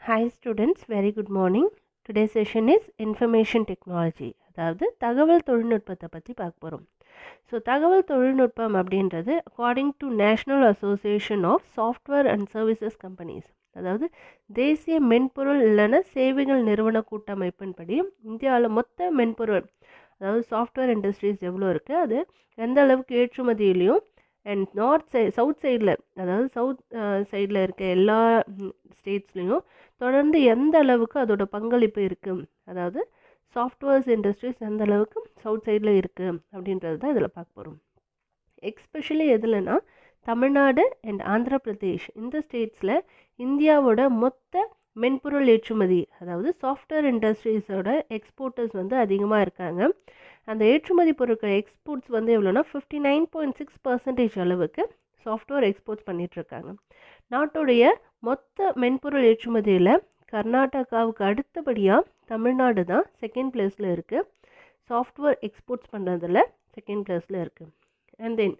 Hi students, very good morning. Today's session is Information Technology. அதாவது தகவல் தொழில்நுட்பத்தை பற்றி பார்க்க போகிறோம். ஸோ தகவல் தொழில்நுட்பம் அப்படின்றது according to national association of software and services companies, அதாவது தேசிய மென்பொருள் இல்லைன்னா சேவைகள் நிறுவன கூட்டமைப்பின்படி இந்தியாவில் மொத்த மென்பொருள் அதாவது சாஃப்ட்வேர் இண்டஸ்ட்ரீஸ் எவ்வளோ இருக்குது, அது எந்த அளவுக்கு ஏற்றுமதியிலையும் அண்ட் சவுத் சைடில் அதாவது சவுத் சைடில் இருக்க எல்லா ஸ்டேட்ஸ்லேயும் தொடர்ந்து எந்த அளவுக்கு அதோட பங்களிப்பு இருக்குது, அதாவது சாஃப்ட்வேர்ஸ் இண்டஸ்ட்ரீஸ் எந்த அளவுக்கு சவுத் சைடில் இருக்குது அப்படின்றது தான் இதில் பார்க்க போகிறோம். எக்ஸ்பெஷலி எதுலன்னா தமிழ்நாடு அண்ட் ஆந்திர பிரதேஷ் இந்த ஸ்டேட்ஸில் இந்தியாவோட மொத்த மென்பொருள் ஏற்றுமதி அதாவது சாஃப்ட்வேர் இண்டஸ்ட்ரீஸோட எக்ஸ்போர்ட்டர்ஸ் வந்து அதிகமாக இருக்காங்க. அந்த ஏற்றுமதி பொருட்கள் எக்ஸ்போர்ட்ஸ் வந்து எவ்வளோனா 59.6% அளவுக்கு சாஃப்ட்வேர் எக்ஸ்போர்ட்ஸ் பண்ணிகிட்ருக்காங்க. நாட்டுடைய மொத்த மென்பொருள் ஏற்றுமதியில் கர்நாடகாவுக்கு அடுத்தபடியாக தமிழ்நாடு தான் செகண்ட் பிளேஸில் இருக்குது. சாஃப்ட்வேர் எக்ஸ்போர்ட்ஸ் பண்ணுறதில் செகண்ட் பிளேஸில் இருக்குது. அண்ட் தென்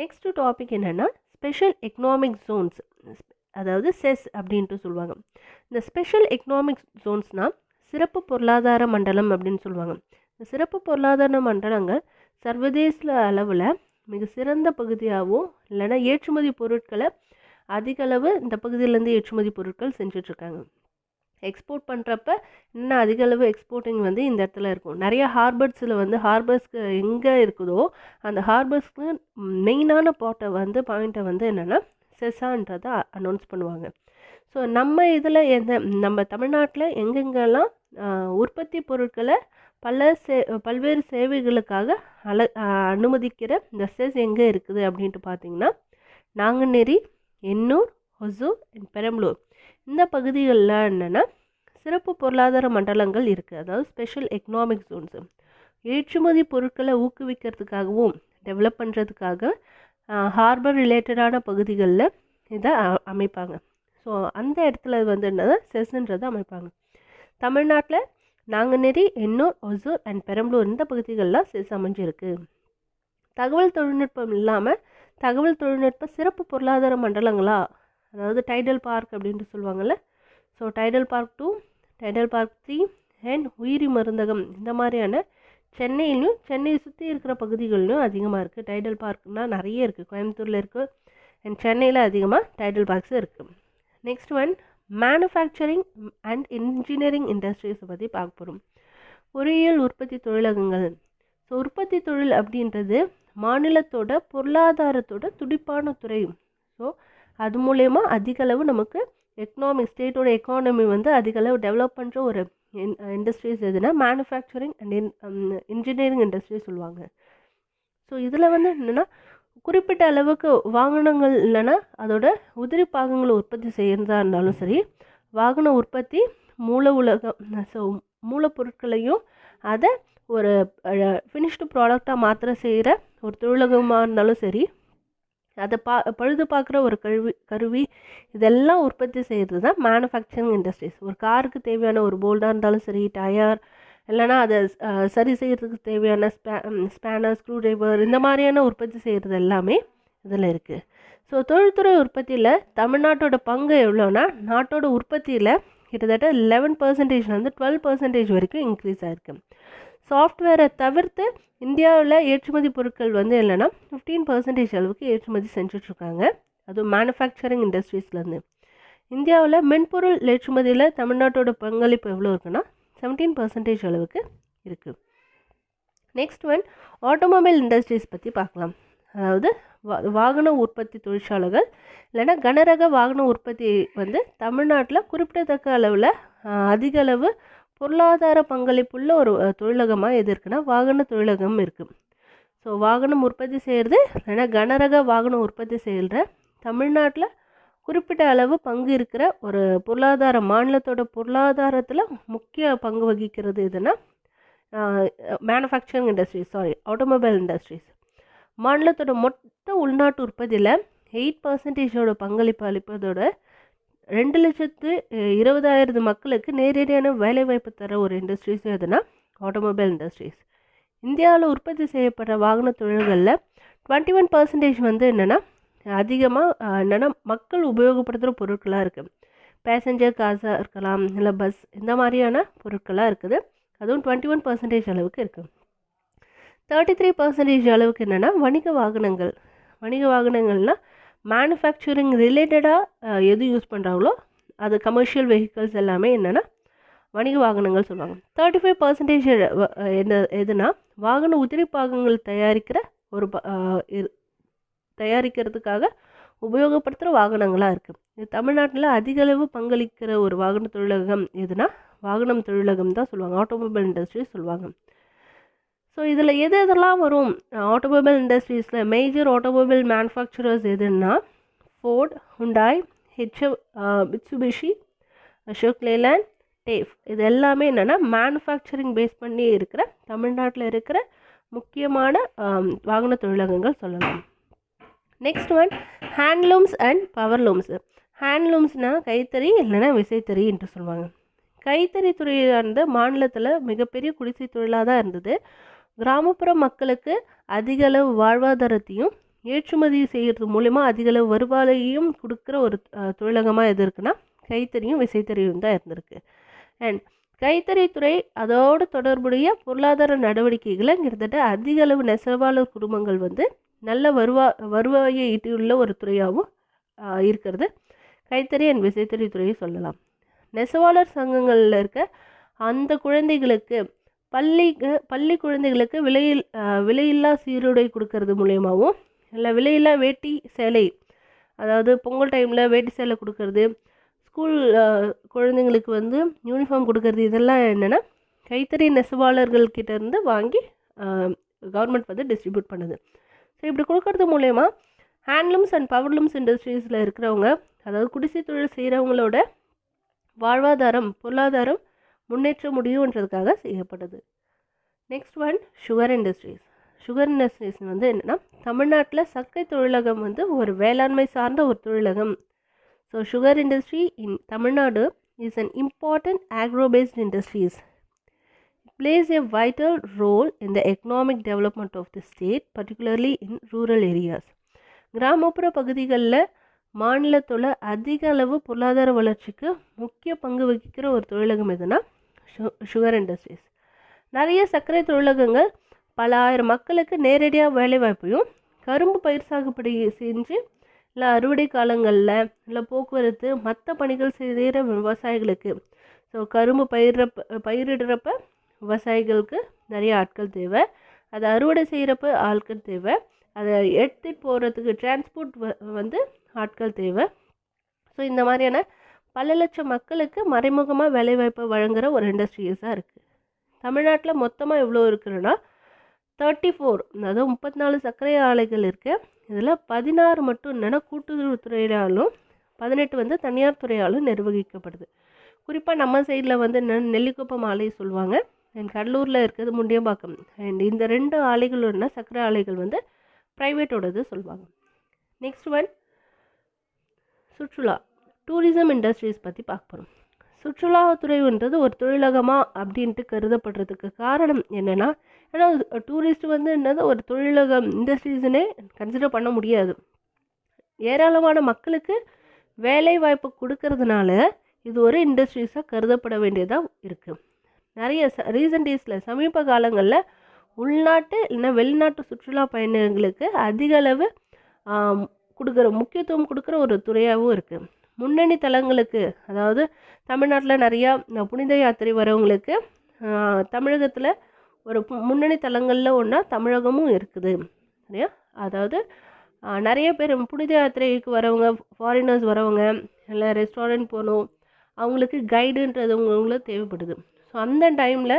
நெக்ஸ்ட்டு டாபிக் என்னென்னா ஸ்பெஷல் எக்கனாமிக் ஜோன்ஸ், அதாவது செஸ் அப்படின்ட்டு சொல்லுவாங்க. இந்த ஸ்பெஷல் எக்கனாமிக் ஜோன்ஸ்னால் சிறப்பு பொருளாதார மண்டலம் அப்படின்னு சொல்லுவாங்க. இந்த சிறப்பு பொருளாதார மண்டலங்கள் சர்வதேச அளவில் மிக சிறந்த பகுதியாகவும் இல்லைன்னா ஏற்றுமதி பொருட்களை அதிக அளவு இந்த பகுதியிலேருந்து ஏற்றுமதி பொருட்கள் செஞ்சிட்ருக்காங்க. எக்ஸ்போர்ட் பண்ணுறப்ப இன்னும் அதிக அளவு எக்ஸ்போர்ட்டிங் வந்து இந்த இடத்துல இருக்கும். நிறைய ஹார்பர்ஸில் வந்து ஹார்பர்ஸ்க்கு எங்கே இருக்குதோ அந்த ஹார்பர்ஸ்க்கு மெயினான பாயிண்ட்டை வந்து என்னென்னா செஸ்ஸான்றதை அனௌன்ஸ் பண்ணுவாங்க. ஸோ நம்ம இதில் நம்ம தமிழ்நாட்டில் எங்கெங்கெல்லாம் உற்பத்தி பொருட்களை பல்வேறு சேவைகளுக்காக அனுமதிக்கிற இந்த செஸ் எங்கே இருக்குது அப்படின்ட்டு பார்த்திங்கன்னா நாங்குநேரி, எண்ணூர், ஒசூர் அண்ட் பெரம்பலூர் இந்த பகுதிகளில் என்னென்னா சிறப்பு பொருளாதார மண்டலங்கள் இருக்குது, அதாவது ஸ்பெஷல் எக்கனாமிக் ஜோன்ஸு. ஏற்றுமதி பொருட்களை ஊக்குவிக்கிறதுக்காகவும் டெவலப் பண்ணுறதுக்காக ஹார்பர் ரிலேட்டடான பகுதிகளில் இதை அமைப்பாங்க. ஸோ அந்த இடத்துல வந்து என்னது செஸ்ன்றதை அமைப்பாங்க. தமிழ்நாட்டில் நாங்குநேரி, எண்ணூர், ஒசூர் அண்ட் பெரம்பலூர் இந்த பகுதிகளெலாம் செஸ் அமைஞ்சிருக்கு. தகவல் தொழில்நுட்பம் இல்லாமல் தகவல் தொழில்நுட்ப சிறப்பு பொருளாதார மண்டலங்களா, அதாவது டைடல் பார்க் அப்படின்ட்டு சொல்லுவாங்கள்ல. So Tidel Park 2, Tidel Park 3 and உயிரி மருந்தகம் இந்த மாதிரியான சென்னையிலையும் சென்னையை சுற்றி இருக்கிற பகுதிகளிலும் அதிகமாக இருக்குது. டைடல் பார்க்னால் நிறைய இருக்குது, கோயம்புத்தூரில் இருக்குது அண்ட் சென்னையில் அதிகமாக டைடல் பார்க்ஸ் இருக்குது. Next one manufacturing and engineering இண்டஸ்ட்ரீஸை பற்றி பார்க்க போகிறோம். பொறியியல் உற்பத்தி தொழிலகங்கள். ஸோ உற்பத்தி தொழில் அப்படின்றது மாநிலத்தோட பொருளாதாரத்தோட துடிப்பான துறை. ஸோ அது மூலயமா அதிகளவு நமக்கு ஸ்டேட்டோட எக்கானமி வந்து அதிகளவு டெவலப் பண்ணுற ஒரு இண்டஸ்ட்ரீஸ் எதுனா மேனுஃபேக்சரிங் அண்ட் இன்ஜினியரிங் இண்டஸ்ட்ரீஸ் சொல்லுவாங்க. ஸோ இதில் வந்து என்னென்னா குறிப்பிட்ட அளவுக்கு வாகனங்கள் இல்லைன்னா அதோட உதிரி பாகங்களை உற்பத்தி செய்கிறதா இருந்தாலும் சரி, வாகன உற்பத்தி மூலப்பொருட்களையும் அதை ஒரு ஃபினிஷ்டு ப்ராடக்டாக மாத்திர செய்கிற ஒரு தொழிலகமாக இருந்தாலும் சரி, அதை பழுது பார்க்குற ஒரு கருவி இதெல்லாம் உற்பத்தி செய்கிறது தான் மேனுஃபேக்சரிங் இண்டஸ்ட்ரீஸ். ஒரு காருக்கு தேவையான ஒரு போல்டாக இருந்தாலும் சரி, டயர் இல்லைனா அதை சரி செய்கிறதுக்கு தேவையான ஸ்பேனர், ஸ்க்ரூ டிரைவர் இந்த மாதிரியான உற்பத்தி செய்கிறது எல்லாமே இதில் இருக்குது. ஸோ தொழில்துறை உற்பத்தியில் தமிழ்நாட்டோட பங்கு எவ்வளோனா நாட்டோட உற்பத்தியில் கிட்டத்தட்ட 11%, 12% வரைக்கும் இன்க்ரீஸ் ஆகிருக்கு. சாஃப்ட்வேரை தவிர்த்து இந்தியாவில் ஏற்றுமதி பொருட்கள் வந்து இல்லைன்னா 15% அளவுக்கு ஏற்றுமதி செஞ்சிட்ருக்காங்க, அதுவும் மேனுஃபேக்சரிங் இண்டஸ்ட்ரீஸ்லேருந்து. இந்தியாவில் மென்பொருள் ஏற்றுமதியில் தமிழ்நாட்டோட பங்களிப்பு எவ்வளோ இருக்குன்னா 17% அளவுக்கு இருக்குது. நெக்ஸ்ட் ஒன் ஆட்டோமொபைல் இண்டஸ்ட்ரீஸ் பற்றி பார்க்கலாம். அதாவது வாகன உற்பத்தி தொழிற்சாலைகள் இல்லைன்னா கனரக வாகன உற்பத்தி வந்து தமிழ்நாட்டில் குறிப்பிடத்தக்க அளவில் அதிக அளவு பொருளாதார பங்களிப்புள்ள ஒரு தொழிலகமாக எது இருக்குன்னா வாகன தொழிலகம் இருக்குது. ஸோ வாகனம் உற்பத்தி செய்கிறது இல்லைன்னா கனரக வாகனம் உற்பத்தி செய்கிற தமிழ்நாட்டில் குறிப்பிட்ட அளவு பங்கு இருக்கிற ஒரு மாநிலத்தோட பொருளாதாரத்தில் முக்கிய பங்கு வகிக்கிறது எதுனா மேனுஃபேக்சரிங் இண்டஸ்ட்ரீஸ், ஆட்டோமொபைல் இண்டஸ்ட்ரீஸ். மாநிலத்தோட மொத்த உள்நாட்டு உற்பத்தியில் 8% பங்களிப்பு அளிப்பதோட 2,20,000 மக்களுக்கு நேரடியான வேலைவாய்ப்பு தர ஒரு இண்டஸ்ட்ரீஸ் எதுனா ஆட்டோமொபைல் இண்டஸ்ட்ரீஸ். இந்தியாவில் உற்பத்தி செய்யப்படுற வாகன தொழில்களில் 21% வந்து என்னென்னா அதிகமாக என்னென்னா மக்கள் உபயோகப்படுத்துகிற பொருட்களாக இருக்குது. பேசஞ்சர் கார்ஸாக இருக்கலாம், இல்லை பஸ், இந்த மாதிரியான பொருட்களாக இருக்குது. அதுவும் 21% அளவுக்கு இருக்குது. 33% அளவுக்கு என்னென்னா வணிக வாகனங்கள். வணிக வாகனங்கள்னால் மேனுஃபேக்சரிங் ரிலேட்டடாக எது யூஸ் பண்ணுறாங்களோ அது கமர்ஷியல் வெஹிக்கல்ஸ் எல்லாமே என்னென்னா வணிக வாகனங்கள் சொல்லுவாங்க. 35% எதுனா வாகன உதிரி பாகங்கள் தயாரிக்கிறதுக்காக உபயோகப்படுத்துகிற வாகனங்களாக இருக்குது. இது தமிழ்நாட்டில் அதிகளவு பங்களிக்கிற ஒரு வாகன தொழிலகம் எதுனா வாகனம் தொழிலகம் தான் சொல்லுவாங்க, ஆட்டோமொபைல் இண்டஸ்ட்ரி சொல்லுவாங்க. ஸோ இதில் எதெல்லாம் வரும் ஆட்டோமொபைல் இண்டஸ்ட்ரீஸில்? மேஜர் ஆட்டோமொபைல் மேனுஃபேக்சரர்ஸ் எதுன்னா Ford, Hyundai, Mitsubishi, Ashok Leyland, TAFE. இது எல்லாமே என்னென்னா மேனுஃபேக்சரிங் பேஸ் பண்ணி இருக்கிற தமிழ்நாட்டில் இருக்கிற முக்கியமான வாகன தொழிலகங்கள் சொல்லலாம். Next one handlooms and powerlooms. ஹேண்ட்லூம்ஸ்னால் கைத்தறி இல்லைன்னா விசைத்தறி என்று சொல்லுவாங்க. கைத்தறி துறையானது மாநிலத்தில் மிகப்பெரிய குடிசை தொழிலாக தான் இருந்தது. கிராமப்புற மக்களுக்கு அதிக அளவு வாழ்வாதாரத்தையும் ஏற்றுமதி செய்கிறது மூலிமா அதிகளவு வருவாயையும் கொடுக்குற ஒரு தொழிலகமாக எது இருக்குன்னா கைத்தறியும் விசைத்தறியும் தான் இருந்திருக்கு. அண்ட் கைத்தறித்துறை அதோடு தொடர்புடைய பொருளாதார நடவடிக்கைகளை கிட்டத்தட்ட அதிக அளவு நெசவாளர் குடும்பங்கள் நல்ல வருவாயை ஈட்டியுள்ள ஒரு துறையாகவும் இருக்கிறது கைத்தறி அண்ட் விசைத்தறி துறையை சொல்லலாம். நெசவாளர் சங்கங்களில் இருக்க அந்த குழந்தைகளுக்கு பள்ளி குழந்தைகளுக்கு விலையில்லா சீருடை கொடுக்கறது மூலயமாவும், இல்லை விலையில்லா வேட்டி சேலை, அதாவது பொங்கல் டைமில் வேட்டி சேலை கொடுக்கறது, ஸ்கூல் குழந்தைங்களுக்கு யூனிஃபார்ம் கொடுக்கறது, இதெல்லாம் என்னென்னா கைத்தறி நெசவாளர்கள்கிட்ட இருந்து வாங்கி கவர்மெண்ட் டிஸ்ட்ரிபியூட் பண்ணுது. ஸோ இப்படி கொடுக்கறது மூலயமா ஹேண்ட்லூம்ஸ் அண்ட் பவர்லூம்ஸ் இண்டஸ்ட்ரீஸில் இருக்கிறவங்க, அதாவது குடிசை தொழில் செய்கிறவங்களோட வாழ்வாதாரம் பொருளாதாரம் முன்னேற்ற முடியுன்றதுக்காக செய்யப்படுது. Next one sugar industries. Sugar industries என்னென்னா தமிழ்நாட்டில் சர்க்கரை தொழிலகம் ஒரு வேளாண்மை சார்ந்த ஒரு தொழிலகம். So sugar industry in Tamil Nadu is an important agro-based industries. It plays a vital role in the economic development of the state, particularly in rural areas. கிராமப்புற பகுதிகளில் மாநிலத்தோட அதிக அளவு பொருளாதார வளர்ச்சிக்கு முக்கிய பங்கு வகிக்கிற ஒரு தொழிலகம் எதுனா சுகர் இண்டஸ்ட்ரீஸ். நிறைய சர்க்கரை தொழிலகங்கள் பல ஆயிரம் மக்களுக்கு நேரடியாக வேலைவாய்ப்பையும், கரும்பு பயிர் சாகுபடி செஞ்சு இல்லை அறுவடை காலங்களில் இல்லை போக்குவரத்து மற்ற பணிகள் செய்கிற விவசாயிகளுக்கு, ஸோ கரும்பு பயிரிடுறப்ப விவசாயிகளுக்கு நிறைய ஆட்கள் தேவை, அதை அறுவடை செய்கிறப்ப ஆட்கள் தேவை, அதை எடுத்துகிட்டு போகிறதுக்கு டிரான்ஸ்போர்ட் ஆட்கள் தேவை. ஸோ இந்த மாதிரியான பல லட்சம் மக்களுக்கு மறைமுகமாக வேலைவாய்ப்பை வழங்குகிற ஒரு இண்டஸ்ட்ரீஸாக இருக்குது. தமிழ்நாட்டில் மொத்தமாக எவ்வளோ இருக்குன்னா 34, அதாவது 34 சர்க்கரை ஆலைகள் இருக்குது. இதில் 16 மட்டும் என்னென்னா கூட்டுறவுத்துறையாலும் 18 தனியார் துறையாலும் நிர்வகிக்கப்படுது. குறிப்பாக நம்ம சைடில் நெல்லிக்குப்பம் ஆலை சொல்லுவாங்க, அண்ட் கடலூரில் இருக்கிறது முண்டியம்பாக்கம். அண்ட் இந்த 2 ஆலைகளோட சர்க்கரை ஆலைகள் ப்ரைவேட்டோடது சொல்லுவாங்க. நெக்ஸ்ட் ஒன் சுற்றுலா, டூரிசம் இண்டஸ்ட்ரீஸ் பற்றி பார்க்க போகிறோம். சுற்றுலாத்துறைன்றது ஒரு தொழிலகமாக அப்படின்ட்டு கருதப்படுறதுக்கு காரணம் என்னென்னா, ஏன்னா டூரிஸ்ட் என்னது ஒரு தொழிலகம் இண்டஸ்ட்ரீஸ்னே கன்சிடர் பண்ண முடியாது. ஏராளமான மக்களுக்கு வேலை வாய்ப்பு கொடுக்கறதுனால இது ஒரு இண்டஸ்ட்ரீஸாக கருதப்பட வேண்டியதாக இருக்குது. நிறைய ரீசன்ட் டேஸில் சமீப காலங்களில் உள்நாட்டு இல்லைன்னா வெளிநாட்டு சுற்றுலா பயணிகளுக்கு அதிக அளவு முக்கியத்துவம் கொடுக்குற ஒரு துறையாகவும் இருக்குது. முன்னணி தலங்களுக்கு, அதாவது தமிழ்நாட்டில் நிறையா புனித யாத்திரை வரவங்களுக்கு தமிழகத்தில் ஒரு முன்னணி தலங்களில் ஒன்றா தமிழகமும் இருக்குது சரியா. அதாவது நிறைய பேர் புனித யாத்திரைக்கு வரவங்க, ஃபாரினர்ஸ் வரவங்க, இல்லை ரெஸ்டாரண்ட் போகணும், அவங்களுக்கு கைடுன்றது அவங்களுக்கு தேவைப்படுது. ஸோ அந்த டைமில்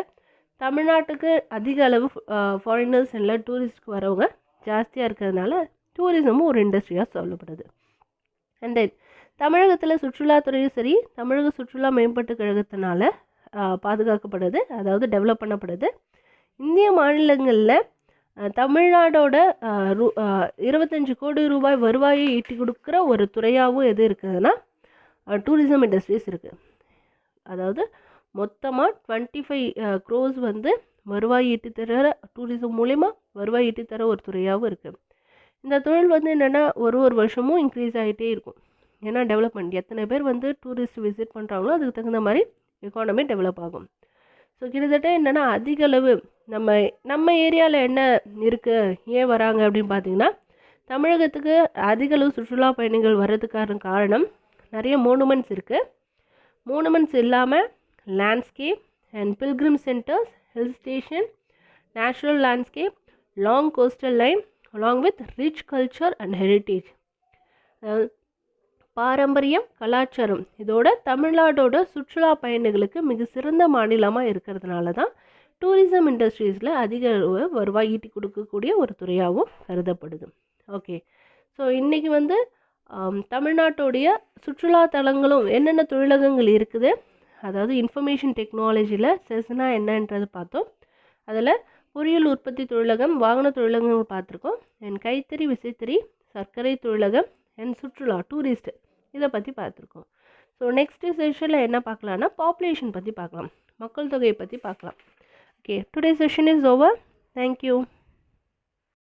தமிழ்நாட்டுக்கு அதிக அளவு ஃபாரினர்ஸ் இல்லை டூரிஸ்ட்க்கு வரவங்க ஜாஸ்தியாக இருக்கிறதுனால டூரிசமும் ஒரு இண்டஸ்ட்ரியாக சொல்லப்படுது. அண்ட் தென் தமிழகத்தில் சுற்றுலாத்துறையும் சரி, தமிழக சுற்றுலா மேம்பாட்டு கழகத்தினால பாதுகாக்கப்படுது, அதாவது டெவலப் பண்ணப்படுது. இந்திய மாநிலங்களில் தமிழ்நாடோட 25 கோடி ரூபாய் வருவாயை ஈட்டி கொடுக்குற ஒரு துறையாகவும் எது இருக்குதுன்னா டூரிசம் இண்டஸ்ட்ரீஸ் இருக்குது. அதாவது மொத்தமாக 25 crores வருவாய் ஈட்டி தர டூரிசம் மூலிமா வருவாய் ஈட்டி தர ஒரு துறையாகவும் இருக்குது. இந்த தொழில் என்னென்னா ஒரு வருஷமும் இன்க்ரீஸ் ஆகிட்டே இருக்கும். ஏன்னா டெவலப்மெண்ட் எத்தனை பேர் வந்து டூரிஸ்ட் விசிட் பண்ணுறாங்களோ அதுக்கு தகுந்த மாதிரி எக்கானமி டெவலப் ஆகும். ஸோ கிட்டத்தட்ட என்னென்னா அதிக அளவு நம்ம ஏரியாவில் என்ன இருக்குது, ஏன் வராங்க அப்படின்னு பார்த்தீங்கன்னா, தமிழகத்துக்கு அதிக அளவு சுற்றுலா பயணிகள் வர்றதுக்கான காரணம் நிறைய மோனுமெண்ட்ஸ் இருக்குது. மோனுமெண்ட்ஸ் இல்லாமல் landscape and pilgrim centres, hill station, natural landscape, long coastal line along with rich culture and heritage, அதாவது பாரம்பரியம், கலாச்சாரம், இதோட தமிழ்நாடோட சுற்றுலா பயணிகளுக்கு மிக சிறந்த மாநிலமாக இருக்கிறதுனால தான் டூரிசம் இண்டஸ்ட்ரீஸில் அதிக அளவு வருவாய் ஈட்டி கொடுக்கக்கூடிய ஒரு துறையாகவும் கருதப்படுது. ஓகே, ஸோ இன்றைக்கி வந்து தமிழ்நாட்டுடைய சுற்றுலா தலங்களும் என்னென்ன தொழிலகங்கள் இருக்குது, அதாவது இன்ஃபர்மேஷன் டெக்னாலஜியில் செஸ்னா என்னன்றது பார்த்தோம். அதில் பொறியியல் உற்பத்தி தொழிலகம், வாகன தொழிலகங்கள் பார்த்துருக்கோம். அண்ட் கைத்தறி, விசைத்தறி, சர்க்கரை தொழிலகம் அண்ட் சுற்றுலா டூரிஸ்ட் இதை பற்றி பார்த்துருக்கோம். ஸோ நெக்ஸ்ட்டு செஷனில் என்ன பார்க்கலான்னா பாப்புலேஷன் பற்றி பார்க்கலாம், மக்கள் தொகையை பற்றி பார்க்கலாம். Okay, today session is over. Thank you.